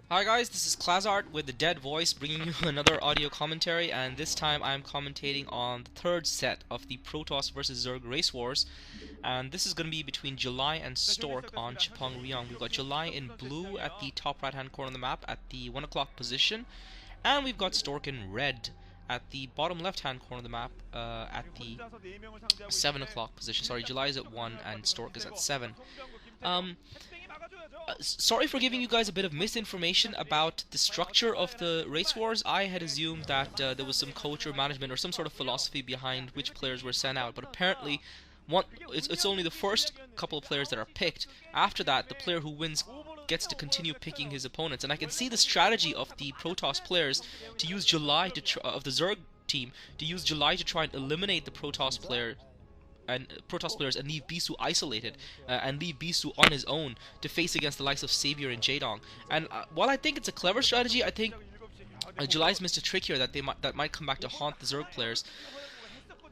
Hi guys, this is Klazart with the Dead Voice bringing you another audio commentary, and this time I'm commentating on the third set of the Protoss vs Zerg Race Wars, and this is going to be between July and Stork on Chapong Ryong. We've got July in blue at the top right hand corner of the map at the 1 o'clock position, and we've got Stork in red at the bottom left hand corner of the map at the 7 o'clock position. Sorry, July is at 1 and Stork is at 7. Sorry for giving you guys a bit of misinformation about the structure of the race wars. I had assumed that there was some coach or management or some sort of philosophy behind which players were sent out, but apparently it's only the first couple of players that are picked. After that, the player who wins gets to continue picking his opponents, and I can see the strategy of the Protoss players to use July of the Zerg team to use July to try and eliminate the Protoss players and leave Bisu isolated and leave Bisu on his own to face against the likes of Savior and Jaedong. And while I think it's a clever strategy, I think July's missed a trick here that might come back to haunt the Zerg players.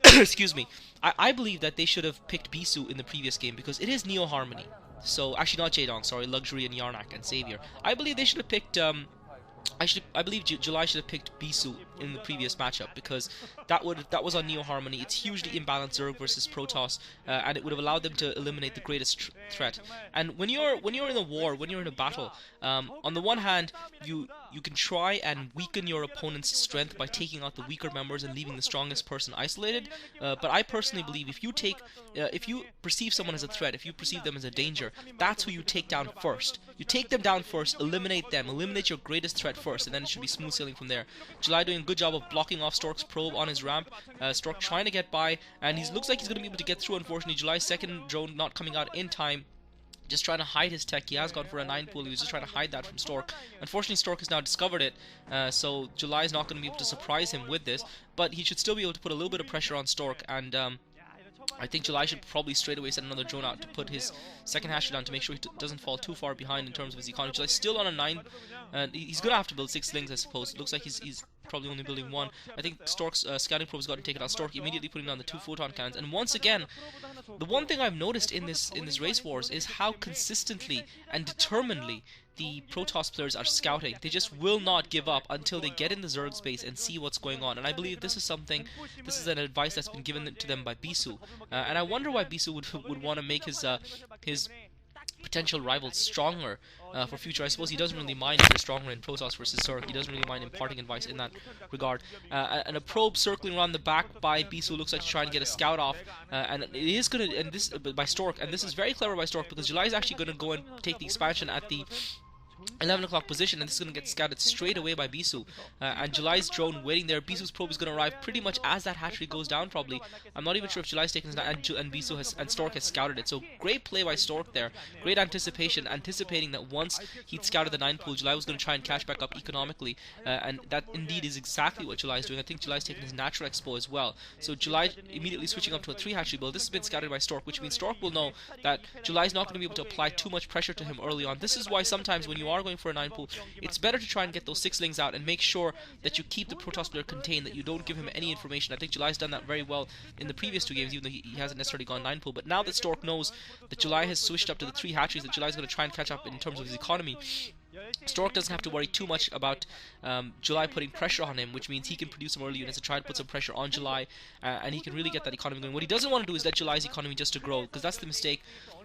Excuse me. I believe that they should have picked Bisu in the previous game because it is Neo Harmony. So actually not Jaedong, sorry, Luxury and Yarnak and Savior. I believe they should have picked I believe July should have picked Bisu in the previous matchup because that was on Neo Harmony. It's hugely imbalanced Zerg versus Protoss, and it would have allowed them to eliminate the greatest threat. And when you're in a war, when you're in a battle, on the one hand you can try and weaken your opponent's strength by taking out the weaker members and leaving the strongest person isolated. But I personally believe if you perceive someone as a threat, if you perceive them as a danger, that's who you take down first. You take them down first, eliminate them, eliminate your greatest threat first, and then it should be smooth sailing from there. July doing a good job of blocking off Stork's probe on his ramp. Stork trying to get by, and he looks like he's going to be able to get through. Unfortunately, July's second drone not coming out in time. Just trying to hide his tech. He has gone for a 9 pull. He was just trying to hide that from Stork. Unfortunately, Stork has now discovered it, so July is not going to be able to surprise him with this, but he should still be able to put a little bit of pressure on Stork, and I think July should probably straight away send another drone out to put his second hatcher down to make sure he doesn't fall too far behind in terms of his economy. July's still on a 9, and he's going to have to build 6 slings, I suppose. It looks like he's probably only building 1. I think Stork's scouting probe has gotten taken out. Stork immediately putting down the 2 photon cannons, and once again, the one thing I've noticed in this race wars is how consistently and determinedly the Protoss players are scouting. They just will not give up until they get in the Zerg space and see what's going on. And I believe this is an advice that's been given to them by Bisu. And I wonder why Bisu would want to make his potential rivals stronger for future. I suppose he doesn't really mind if they're stronger in Protoss versus Zerg. He doesn't really mind imparting advice in that regard. And a probe circling around the back by Bisu looks like to try and get a scout off, and it is going to, and this by Stork, and this is very clever by Stork because July is actually going to go and take the expansion at the 11 o'clock position, and this is going to get scouted straight away by Bisu. And July's drone waiting there. Bisu's probe is going to arrive pretty much as that hatchery goes down, probably. I'm not even sure if July's taken it, and Bisu and Stork has scouted it. So great play by Stork there. Great anticipation, anticipating that once he'd scouted the 9 pool, July was going to try and catch back up economically. And that indeed is exactly what July's doing. I think July's taking his natural expo as well. So July immediately switching up to a 3 hatchery build. This has been scouted by Stork, which means Stork will know that July's not going to be able to apply too much pressure to him early on. This is why sometimes when you are going for a 9 pool, it's better to try and get those 6 lings out and make sure that you keep the Protoss player contained, that you don't give him any information. I think July's done that very well in the previous 2 games, even though he hasn't necessarily gone 9 pool. But now that Stork knows that July has switched up to the 3 hatcheries, that July's going to try and catch up in terms of his economy, Stork doesn't have to worry too much about July putting pressure on him, which means he can produce some early units and try and put some pressure on July, and he can really get that economy going. What he doesn't want to do is let July's economy just to grow, because that's the mistake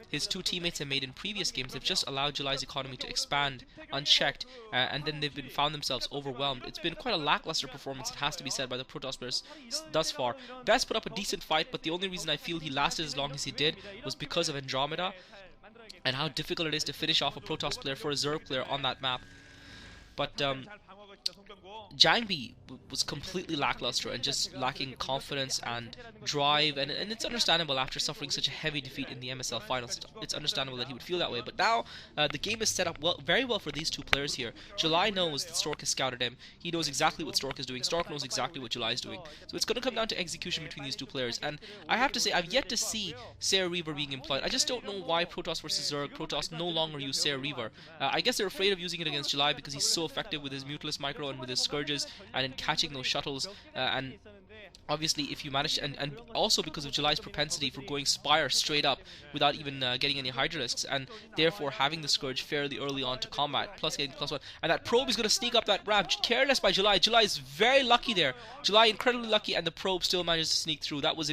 his 2 teammates have made in previous games. They've just allowed July's economy to expand unchecked, and then they've found themselves overwhelmed. It's been quite a lackluster performance, it has to be said, by the Protoss players thus far. Best put up a decent fight, but the only reason I feel he lasted as long as he did was because of Andromeda and how difficult it is to finish off a Protoss player for a Zerg player on that map. But Jangbi was completely lackluster and just lacking confidence and drive, and it's understandable after suffering such a heavy defeat in the MSL finals. It's understandable that he would feel that way, but now the game is set up very well for these 2 players here. July knows that Stork has scouted him. He knows exactly what Stork is doing. Stork knows exactly what July is doing. So it's going to come down to execution between these 2 players, and I have to say, I've yet to see Sarah Reaver being employed. I just don't know why Protoss versus Zerg, Protoss no longer use Sarah Reaver. I guess they're afraid of using it against July because he's so effective with his Mutilus Micro and with his Scourges and in catching those shuttles, and obviously, if you manage, and also because of July's propensity for going Spire straight up without even getting any Hydralisks, and therefore having the Scourge fairly early on to combat, plus getting +1, and that Probe is going to sneak up that ramp, careless by July. July is very lucky there. July incredibly lucky, and the Probe still manages to sneak through. That was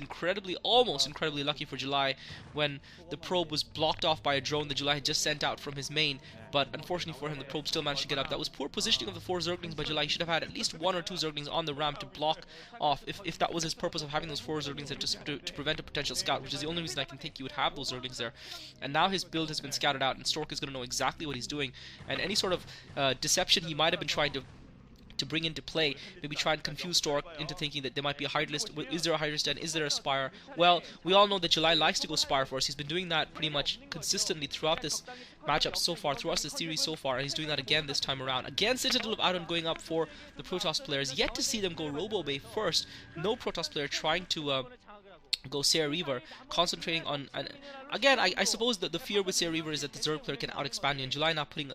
almost incredibly lucky for July, when the Probe was blocked off by a drone that July had just sent out from his main. But unfortunately for him, the Probe still managed to get up. That was poor positioning of the 4 Zerglings by July. He should have had at least 1 or 2 Zerglings on the ramp to block off, if that was his purpose of having those 4 Zerglings there, to prevent a potential scout, which is the only reason I can think he would have those Zerglings there. And now his build has been scouted out, and Stork is going to know exactly what he's doing. And any sort of deception he might have been trying to bring into play, maybe try and confuse Stork into thinking that there might be a Hydralist. Is there a Hydralist and is there a Spire? Well, we all know that July likes to go Spire first. He's been doing that pretty much consistently throughout this matchup so far, throughout this series so far, and he's doing that again this time around. Again, Citadel of Audun going up for the Protoss players. Yet to see them go Robo Bay first. No Protoss player trying to go Seer Reaver, concentrating on, and again, I suppose that the fear with Seer Reaver is that the Zerg player can out-expand you, and July now putting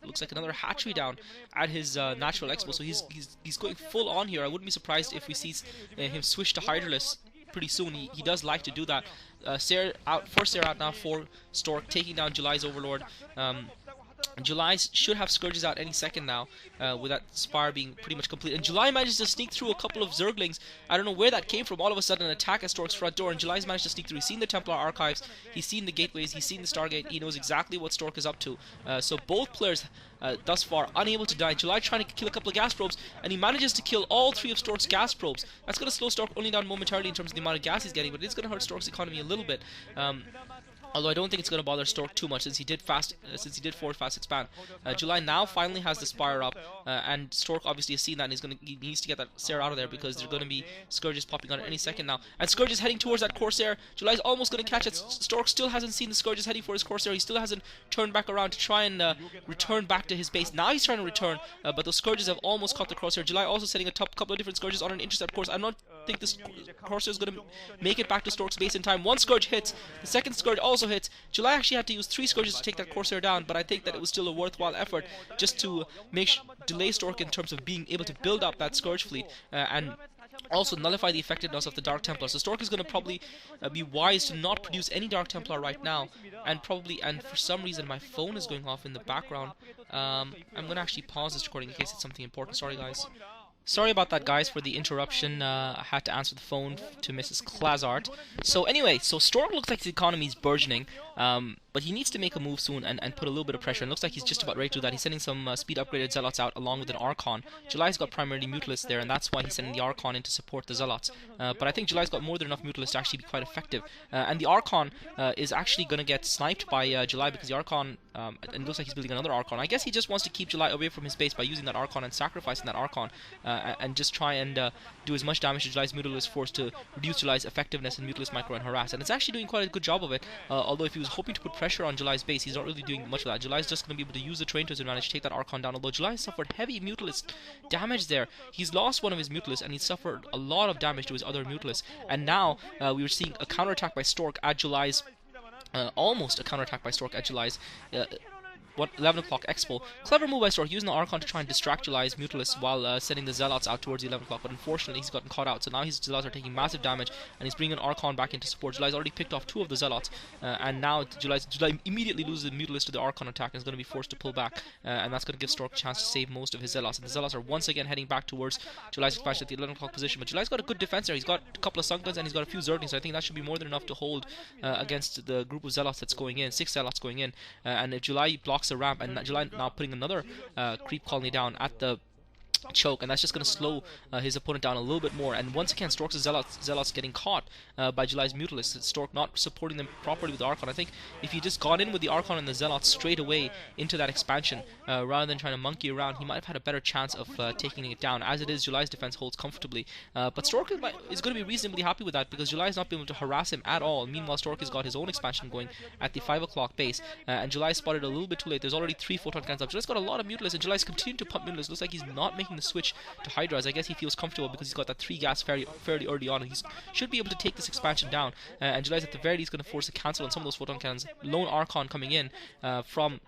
looks like another hatchery down at his natural expo, so he's going full on here. I wouldn't be surprised if we see him switch to Hydralisk pretty soon. He does like to do that. Seer out, first Seer out now for Stork, taking down July's Overlord. July should have Scourges out any second now, with that Spire being pretty much complete. And July manages to sneak through a couple of Zerglings. I don't know where that came from. All of a sudden, an attack at Stork's front door, and July's managed to sneak through. He's seen the Templar Archives, he's seen the Gateways, he's seen the Stargate, he knows exactly what Stork is up to. So both players, thus far, unable to die. July trying to kill a couple of gas probes, and he manages to kill all 3 of Stork's gas probes. That's going to slow Stork only down momentarily in terms of the amount of gas he's getting, but it is going to hurt Stork's economy a little bit. Although I don't think it's going to bother Stork too much, since he did forward fast expand. July now finally has the Spire up, and Stork obviously has seen that, and he needs to get that Seer out of there, because there's going to be Scourges popping out at any second now. And Scourge is heading towards that Corsair. July's almost going to catch it. Stork still hasn't seen the Scourges heading for his Corsair. He still hasn't turned back around to try and return back to his base. Now he's trying to return, but those Scourges have almost caught the Corsair. July also setting a couple of different Scourges on an intercept course. I don't think this Corsair is going to make it back to Stork's base in time. 1 Scourge hits, the second Scourge also hits. July actually had to use 3 Scourges to take that Corsair down, but I think that it was still a worthwhile effort just to delay Stork in terms of being able to build up that Scourge fleet, and also nullify the effectiveness of the Dark Templar. So Stork is going to probably be wise to not produce any Dark Templar right now, and for some reason my phone is going off in the background. I'm going to actually pause this recording in case it's something important. Sorry guys. Sorry about that, guys, for the interruption. I had to answer the phone to Mrs. Klazart. So anyway, Stork looks like the economy is burgeoning, but he needs to make a move soon and put a little bit of pressure. And it looks like he's just about ready to do that. He's sending some speed upgraded Zealots out along with an Archon. July's got primarily Mutalisks there, and that's why he's sending the Archon in to support the Zealots. But I think July's got more than enough Mutalisks to actually be quite effective. And the Archon is actually going to get sniped by July, because the Archon, and it looks like he's building another Archon. I guess he just wants to keep July away from his base by using that Archon and sacrificing that Archon, and just try and do as much damage to July's Mutalist force to reduce July's effectiveness in Mutalist Micro and Harass. And it's actually doing quite a good job of it, although if he was hoping to put pressure on July's base, he's not really doing much of that. July's just going to be able to use the terrain to his advantage to take that Archon down, although July suffered heavy Mutalist damage there. He's lost one of his Mutalists, and he's suffered a lot of damage to his other Mutalists. And now we were seeing a counterattack by Stork at July's, almost a counterattack by Stork at July's 11 o'clock expo. Clever move by Stork, using the Archon to try and distract July's Mutalists while sending the Zealots out towards the 11 o'clock, but unfortunately he's gotten caught out, so now his Zealots are taking massive damage, and he's bringing Archon back into support. July's already picked off 2 of the Zealots, and now July immediately loses the Mutalist to the Archon attack and is going to be forced to pull back, and that's going to give Stork a chance to save most of his Zealots. And the Zealots are once again heading back towards July's expansion at the 11 o'clock position, but July's got a good defense there. He's got a couple of Sunkens and he's got a few Zerglings, so I think that should be more than enough to hold against the group of Zealots that's going in, 6 Zealots going in, and if July blocks the ramp, and July now putting another creep colony down at the choke, and that's just going to slow his opponent down a little bit more. And once again, Stork's Zealots getting caught by July's Mutalists. Stork not supporting them properly with the Archon. I think if he just gone in with the Archon and the Zealots straight away into that expansion, rather than trying to monkey around, he might have had a better chance of taking it down. As it is, July's defense holds comfortably, but Stork is going to be reasonably happy with that, because July's not been able to harass him at all. Meanwhile, Stork has got his own expansion going at the 5 o'clock base, and July spotted a little bit too late. There's already 3 photon cannons up. July's got a lot of Mutalists, and July's continuing to pump Mutalists. Looks like he's not making the switch to Hydras. I guess he feels comfortable because he's got that 3 gas fairly early on, and he should be able to take this expansion down. And July's at the very least going to force a cancel on some of those photon cannons. Lone Archon coming in from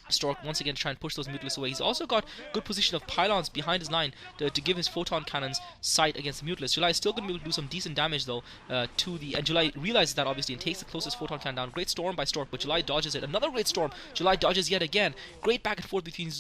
Stork once again to try and push those Mutalisks away. He's also got good position of pylons behind his line to give his photon cannons sight against the Mutalisks. July is still going to be able to do some decent damage though to the... And July realizes that obviously and takes the closest photon cannon down. Great storm by Stork, but July dodges it. Another great storm. July dodges yet again. Great back and forth between